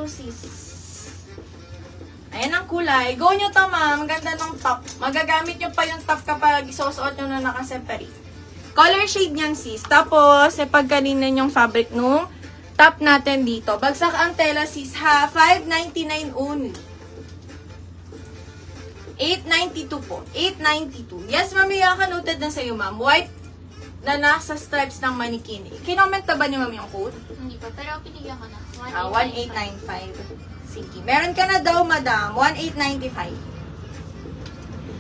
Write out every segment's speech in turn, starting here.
992 sis. Ayan ang kulay. Go nyo to, ma'am. Ganda ng top. Magagamit nyo pa yung top kapag isusuot nyo na nakaseparate. Color shade niyan, sis. Tapos, pagkalinin yung fabric nung top natin dito. Bagsak ang tela, sis, ha? $5.99 only. 892 po. 892. Yes, ma'am, yung noted na sa'yo, ma'am. White na nasa stripes ng manikin. Kinoment na ba ni ma'am yung code? Hindi pa, pero pinigyan ko na. 1895. Sige. Meron ka na daw, madam. 1895.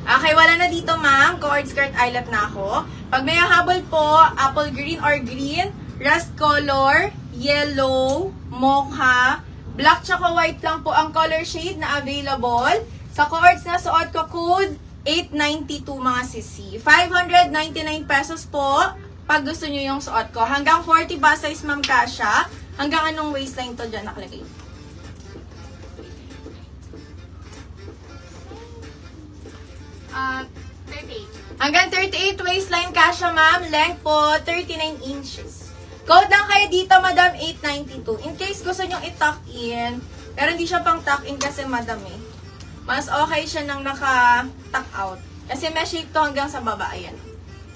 Okay, wala na dito, ma'am. Cord skirt eyelet na ako. Pag may habol po, apple green or green, rust color, yellow, mocha, black tsaka white lang po ang color shade na available. Sa cords na suot ko, code 892 mga sisi. 599 pesos po pag gusto nyo yung suot ko. Hanggang 40 ba size, ma'am, kasha? Hanggang anong waistline to dyan nakalagay? Ah, 38. Hanggang 38 waistline kasha, ma'am. Length po, 39 inches. Code lang kayo dito, madam, 892. In case gusto nyo i-tuck in, pero hindi siya pang tuck in kasi, madam, mas okay siya nang naka-tuck out. Kasi may shape to hanggang sa baba. Ayan.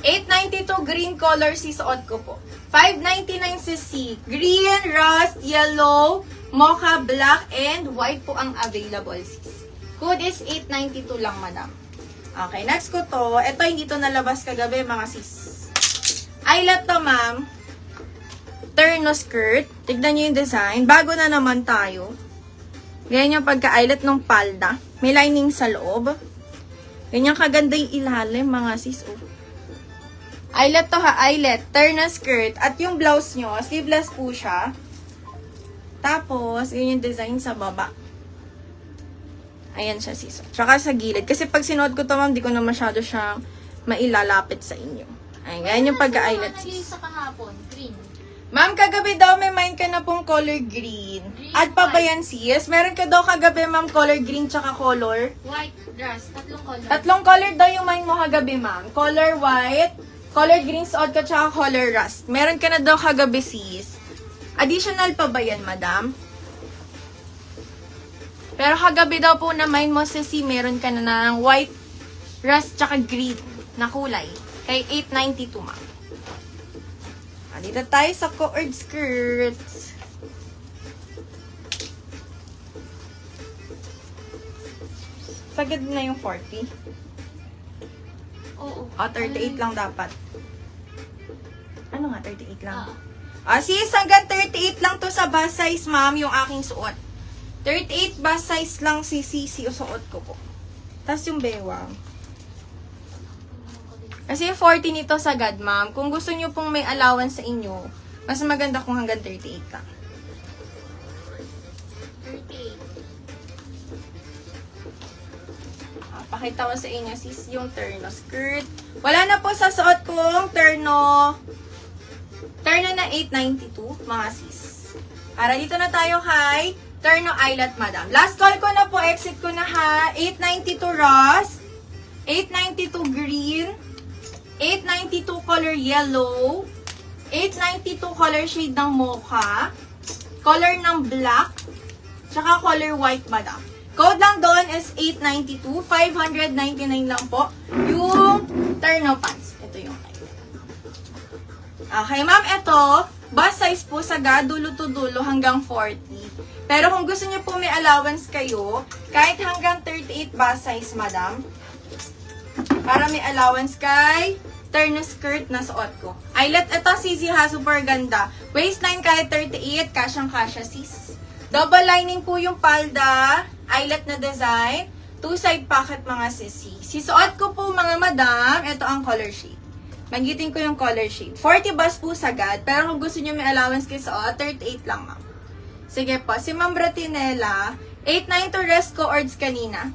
892 green color si suot ko po. 599 si green, rust, yellow, mocha, black, and white po ang available, sis. Code is 892 lang, madam. Okay, next ko to. Ito, hindi to nalabas kagabi, mga sis. Eyelet to, ma'am. Terno skirt. Tignan nyo yung design. Bago na naman tayo. Ganyan yung pagka-eyelet ng palda. May lining sa loob. Ganyan kaganda yung ilalim, mga sis. Oh. Eyelet to ha, eyelet. Terno skirt. At yung blouse nyo, sleeveless po siya. Tapos, ganyan yung design sa baba. Ayan siya, sis. Tsaka sa gilid. Kasi pag sinuot ko to, ma'am, di ko na masyado siyang mailalapit sa inyo. Ayan, ganyan yung pagka-eyelet, sis. Sa kahapon, green. Ma'am, kagabi daw may mind ka na pong color green. At pa ba yan, sis? Meron ka daw kagabi, ma'am, color green tsaka color. White dress, tatlong color. Tatlong color daw yung mind mo kagabi, ma'am. Color white, color green suot ka tsaka color rust. Meron ka na daw kagabi, sis. Additional pa ba yan, madam? Pero kagabi daw po na mind mo, sis, meron ka na ng white, rust tsaka green na kulay. Kay 892, ma'am. Dito tayo sa cord skirts. Sagad na yung 40. Oo. 38 lang dapat. Ano nga, 38 lang? Ah. Sis, hanggang 38 lang to sa bust size, ma'am, yung aking suot. 38 bust size lang si Sisi o suot ko po. Tapos yung bewang. Kasi 40 nito sagad, ma'am. Kung gusto nyo pong may allowance sa inyo, mas maganda kung hanggang 38 lang. 38. Pakita ko sa inyo, sis, yung terno skirt. Wala na po sa suot kong terno na 892, mga sis. Para dito na tayo kay terno eyelet, madam. Last call ko na po, exit ko na ha. 892 rust, 892 green, 892 color yellow, 892 color shade ng mocha, color ng black, tsaka color white, madam. Code lang doon is 892, 599 lang po yung terno pants. Ito yung okay, ma'am, ito, bust size po sagad, dulo to dulo hanggang 40. Pero kung gusto niyo po may allowance kayo, kahit hanggang 38 bust size, madam, para may allowance kay terno skirt na suot ko. Eyelet, ito, sisi ha, super ganda. Waistline kahit 38, kasyang-kasya, sis. Double lining po yung palda, eyelet na design, two side pocket, mga sisi. Sisuot ko po, mga madam, ito ang color shade. Magitin ko yung color shade. 40 bus po sagad, pero kung gusto nyo may allowance kayo suot, 38 lang, ma'am. Sige po, si Ma'am Bratinella, 892 rest co-ords kanina.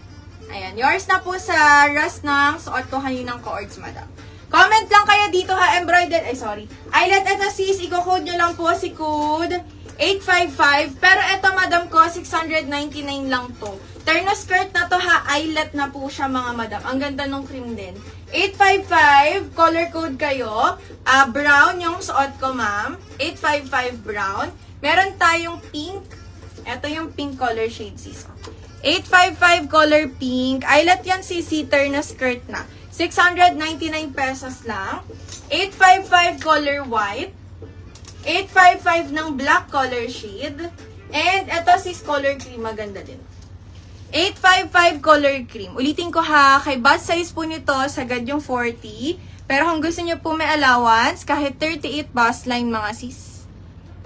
Ayan, yours na po sa rest ng suot ko kaninang co-ords, madam. Comment lang kayo dito ha, embroidered, eyelet, ito sis, i-code nyo lang po si code 855, pero ito madam ko, 699 lang to. Terno skirt na to ha, eyelet na po siya, mga madam. Ang ganda nung cream din. 855, color code kayo. Brown yung suot ko, ma'am. 855 brown. Meron tayong pink Ito yung pink color shade, sis. 855 color pink. Eyelet yan, sis. Sitter na skirt na. 699 pesos lang. 855 color white. 855 ng black color shade. And ito, sis, color cream. Maganda din. 855 color cream. Ulitin ko ha, kay bust size po nito, sagad yung 40. Pero kung gusto niyo po may allowance, kahit 38 bust line mga sis.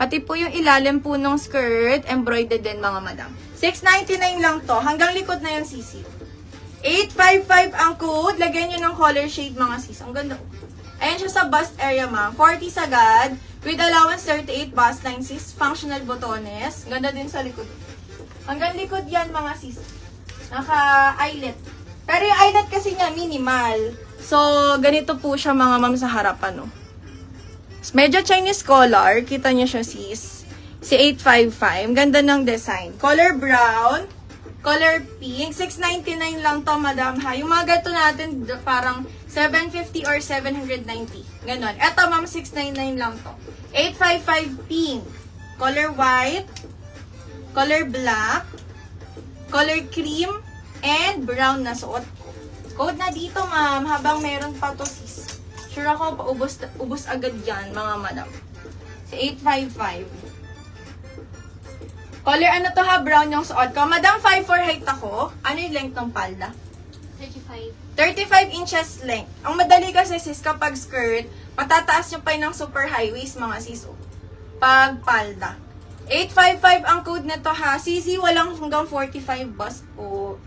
Pati po yung ilalim po ng skirt, embroidered din mga madam. 699 lang to, hanggang likod na yung sisi. 855 ang code, lagyan nyo ng color shade mga sis. Ang ganda. Ayan siya sa bust area ma'am. 40 sagad, with allowance 38 bust line sis. Functional botones. Ganda din sa likod. Hanggang likod yan mga sis. Naka-eyelet. Pero yung eyelet kasi niya minimal. So, ganito po siya mga ma'am sa harapan. No? Medyo Chinese color. Kita niyo siya sis. Si 855. Ganda ng design. Color brown. Color pink. 699 lang to madam ha. Yung mga gato natin parang 750 or 790. Ganon. Eto ma'am 699 lang to. 855 pink. Color white. Color black, color cream, and brown na suot ko. Code na dito, ma'am, habang meron pa to, sis. Sure ako, ubos agad yan, mga madam. Si 855. Color ano to ha, brown yung suot ko. Madam, 5'4" height ako. Ano yung length ng palda? 35. 35 inches length. Ang madali kasi, sis, kapag skirt, patataas nyo pa yun ng super high waist, mga sis. Pag palda. 855 ang code nito ha. CC walang hanggang 45 bust po.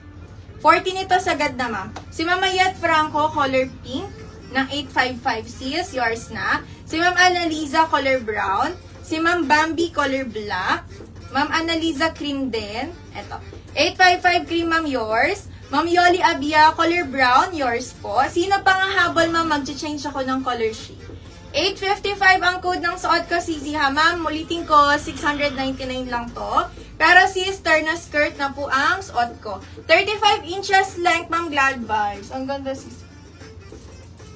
40 nito sagad na ma'am. Si Ma'am Mayet Franco, color pink, ng 855 sis, yours na. Si Ma'am Annalisa, color brown. Si Ma'am Bambi, color black. Ma'am Annalisa, cream din. Eto. 855 cream, ma'am, yours. Ma'am Yoli Abia, color brown, yours po. Sino pa nga habol, ma'am? Mag-change ako ng color shade. 855 ang code ng suot ko, CZ ha, ma'am. Mulitin ko, 699 lang to. Pero sister na skirt na po ang suot ko. 35 inches length, ma'am, glad vibes. Ang ganda, sis.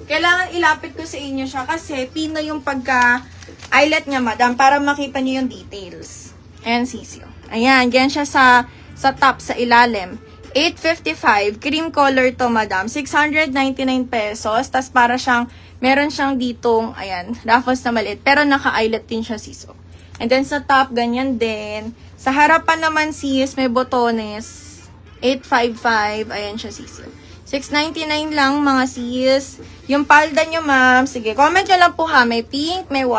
Kailangan ilapit ko sa inyo siya kasi pino yung pagka-eyelet niya, madam, para makita niyo yung details. Ayan, sis. Ayan, ganyan siya sa top, sa ilalim. 855, cream color to, madam. 699 pesos. Tas para siyang meron siyang ditong, ayan, ruffles na maliit. Pero naka-eyelet din siya, sis. And then sa top, ganyan din. Sa harapan naman, sis, may botones. 855, ayan siya, sis. 699 lang, mga sis. Yung palda nyo, ma'am. Sige, comment nyo lang po ha. May pink, may white.